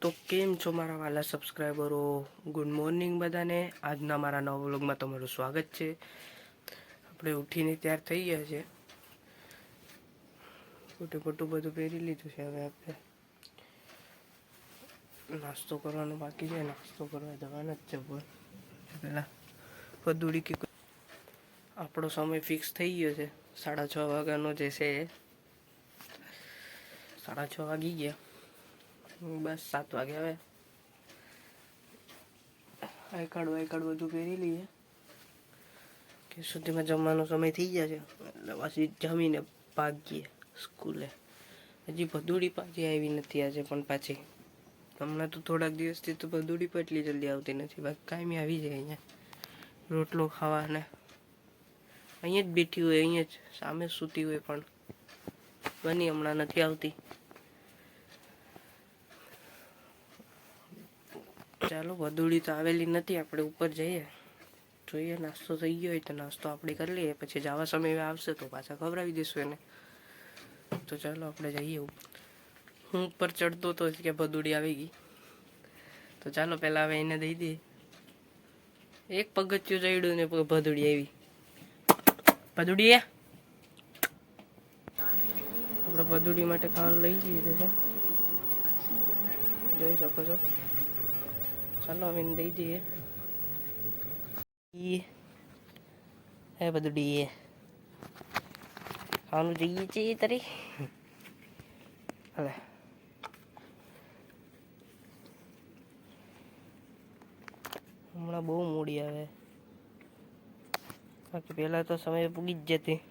તો કેમ છો મારા વાલા સબસ્ક્રાઈબરો? ગુડ મોર્નિંગ બધાને. આજના મારા નવા વ્લોગમાં તમારું સ્વાગત છે. આપણે ઉઠીને તૈયાર થઈ ગયા છે. ખોટું બધું પહેરી લીધું છે. હવે આપણે નાસ્તો કરવાનો બાકી છે. નાસ્તો કરવા જવાના જ છે. પહેલાં પદુડી કે આપણો સમય ફિક્સ થઈ ગયો છે. 6:30 વાગ્યાનો જે છે 6:30 વાગી ગયા. બસ 7 વાગે હવે આઈ કાર્ડ બધું પહેરી લઈએ કે સુધીમાં જમવાનો સમય થઈ ગયા છે. એટલે પાછી જમીને ભાગીએ સ્કૂલે. હજી ભદુડી પાછી આવી નથી આજે, પણ પાછી હમણાં તો થોડાક દિવસથી તો ભદુડી પણ એટલી જલ્દી આવતી નથી. બાકી કાયમી આવી જાય અહીંયા રોટલો ખાવાને. અહીંયા જ બેઠી હોય, અહીંયા જ સામે સૂતી હોય, પણ બની હમણાં નથી આવતી. ચાલો, ભદુડી તો આવેલી નથી. આપણે ઉપર જઈએ, જોઈએ નાસ્તો થઈ ગયો હોય તો નાસ્તો આપણે કરી લઈએ. પછી જવા સમય આવશે તો પાછા ખવડાવી દઈશું એને. તો ચાલો આપણે જઈએ. હું ઉપર ચડતો હતો કે ભદુડી આવી ગઈ. તો ચાલો પહેલાં હવે એને દઈ દઈએ. એક પગથિયું ચડ્યું ને ભદુડી આવી. ભદુડી આપણે ભદુડી માટે ખાવાનું લઈ જઈએ છે, જોઈ શકો છો. ચાલો હવે એને દઈ દઈએ. હે ભદુડી, ખાવાનું જોઈએ છીએ તારી. હવે હમણાં બહુ મોડી આવે, બાકી પહેલાં તો સમય પૂગી જ જતી.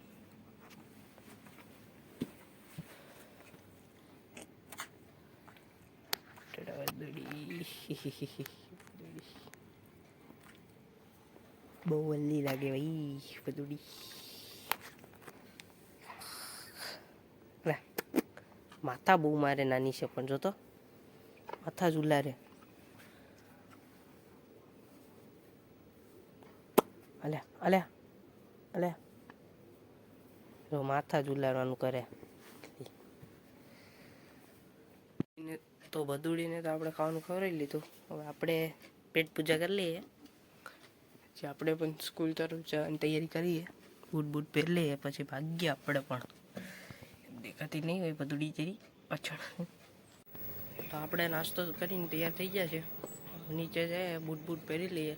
બહુ વલ્લી લાગે ભાઈ ભદુડી. માથા બહુ મારે, નાની છે પણ જોતો માથા જ ઉલારે. અલ્યા અલ્યા અલ્યા, જો માથા જ ઉલારવાનું કરે. તો ભદુડીને તો આપણે ખાવાનું ખવડાવી લીધું. હવે આપણે પેટ પૂજા કરી લઈએ. પછી આપણે પણ સ્કૂલ તરફ જવાની તૈયારી કરીએ. બૂટ પહેરી લઈએ, પછી ભાગીએ. આપણે પણ દેખાતી નહીં હોય ભદુડી જેવી પાછળ. તો આપણે નાસ્તો કરીને તૈયાર થઈ ગયા છે. નીચે જાય, બૂટ પહેરી લઈએ,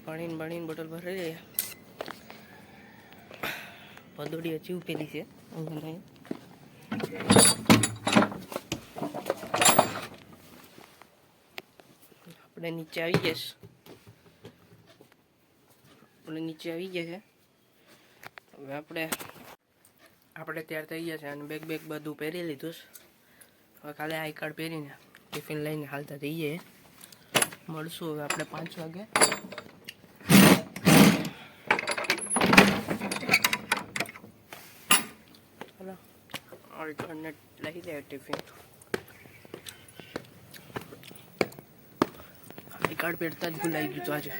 પાણીની બોટલ ભરી લઈએ. ભદુડી હજી ઉભેલી છે. આપણે નીચે આવી ગયા છે. હવે આપણે તૈયાર થઈ ગયા છે અને બેગ બધું પહેરી લીધું છે. હવે ખાલી આઈ કાર્ડ પહેરીને ટિફિન લઈને હાલતા જઈએ. મળશું હવે આપણે 5 વાગે. ચાલો ઓલ્ટરનેટ લઈ જાય ટિફિન. આઈ કાર્ડ પહેરતા જ ભૂલાઈ ગયું હતું આજે.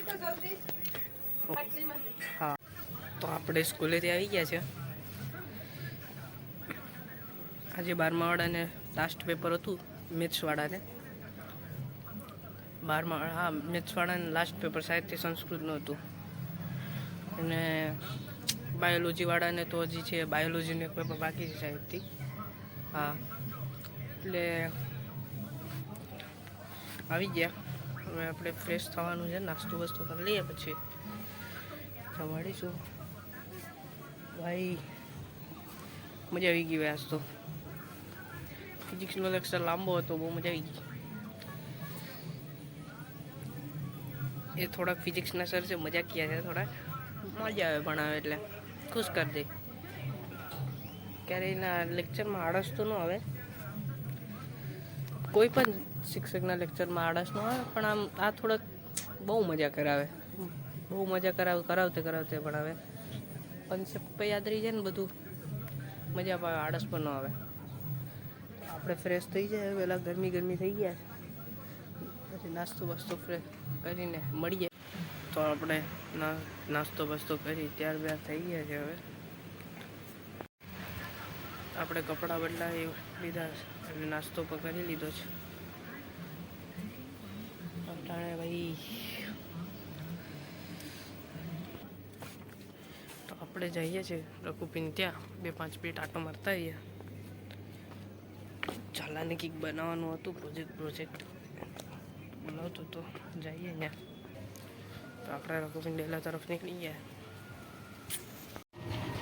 હા, તો આપણે સ્કૂલેથી આવી ગયા છે. આજે 12મા વાળાને લાસ્ટ પેપર હતું. મેથ્સવાળાને મેથ્સવાળાને લાસ્ટ પેપર સાહિત્ય સંસ્કૃતનું હતું. અને બાયોલોજીવાળાને તો હજી છે, બાયોલોજીનું એક પેપર બાકી છે સાહિત્ય. હા, એટલે આવી ગયા. હવે આપણે ફ્રેશ થવાનું છે, નાસ્તો કરી લઈએ, પછી મળીશું. ભાઈ મજા આવી ગઈ. આજ તો ફિઝિક્સનો લેક્ચર લાંબો હતો, બહુ મજા આવી ગઈ. એ થોડાક ફિઝિક્સના સર છે, મજાકિયા છે થોડાક. મજા આવે ભણાવે એટલે ખુશ કરી દે. ક્યારેય એના લેક્ચરમાં આળસ તો ન આવે. કોઈ પણ શિક્ષકના લેક્ચરમાં આળસ ન આવે, પણ આ થોડાક બહુ મજા કરાવે. કરાવતે ભણાવે. કોન્સેપ્ટ પણ યાદ રહી જાય ને, બધું મજા આવે, આળસ પણ ન આવે. આપણે ફ્રેશ થઈ જાય. પહેલાં ગરમી થઈ ગયા, પછી નાસ્તો ફ્રેશ કરીને મળીએ. તો આપણે નાસ્તો કરી ત્યારબાદ થઈ ગયા છે. હવે આપણે કપડાં બદલાવી લીધા અને નાસ્તો પણ કરી લીધો છે. તો આપણે જઈએ છીએ રઘુપીને ત્યાં 2-5 મિનિટ આટો મારતા આવીએ. ચાલાને કંઈક બનાવવાનું હતું, પ્રોજેક્ટ બનાવતો તો જઈએ અહીંયા. તો આપણે રઘુપીન ડેલા તરફ નીકળી ગયા.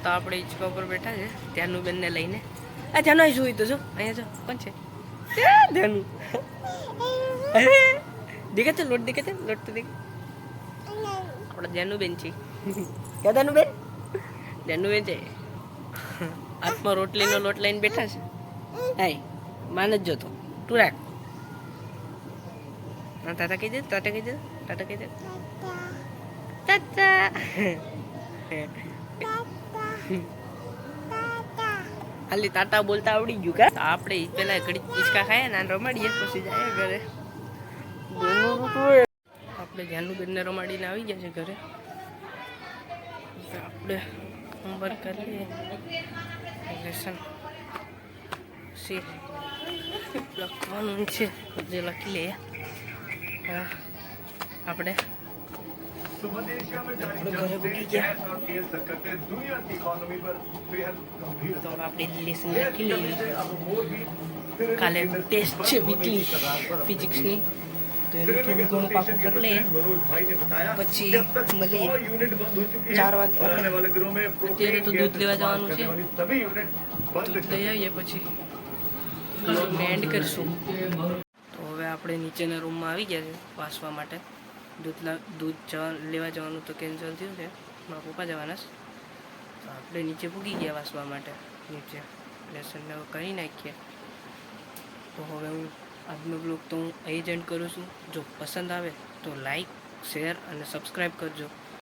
તો આપણે હિંચકા ઉપર બેઠા છે ત્યાંનું બેનને લઈને. આ જાનો જોઈ તો જો અહીંયા જો કોણ છે ધ્યાનું દેખે છે લોટ દેખે છે લોટ તો દેખે આપણા ધ્યાનું બેન છે. ક્યાં ધ્યાનું બેન? ધ્યાનું બેન છે હાથમાં રોટલીનો લોટ લઈને બેઠા છે. હાય માન જ જોતો તું રાખ. ટાટા કહી દે, ટાટા કહી દે, ટાટા કહી દે, ટાટા. ખાલી ટાટા બોલતા આવડી ગયું કા? આપણે પેલા ઘડી હિંચકા ખાઈએ ને રમાડીએ પછી જાય ઘરે. આપણે જાનુ બેનને રમાડીને આવી ગયા છે ઘરે. આપણે હોમવર્ક કરીએ, લેસન લખવાનું છે જે લખી લઈએ. આપણે ઘરે ભૂગી ગયા તો આપણે લેસન લખી લઈએ. કાલે ટેસ્ટ છે વીકલી ફિઝિક્સની, તો એનું થોડું ઘણું પાકું કરી લઈએ પછી મળીએ 4 વાગે. અત્યારે તો દૂધ લેવા જવાનું છે, દૂધ લઈ આવીએ પછી એન્ડ કરીશું. તો હવે આપણે નીચેના રૂમમાં આવી ગયા છે વાંચવા માટે. દૂધ લેવા જવાનું તો કેન્સલ થયું છે, મારા પપ્પા જવાના છે. તો આપણે નીચે પૂગી ગયા વાંચવા માટે. નીચે લેસનને કરી નાખીએ. તો હવે હું આજનો બ્લોગ તો હું અહીં જ એન્ડ કરું છું. જો પસંદ આવે તો લાઈક, શેર અને સબસ્ક્રાઈબ કરજો.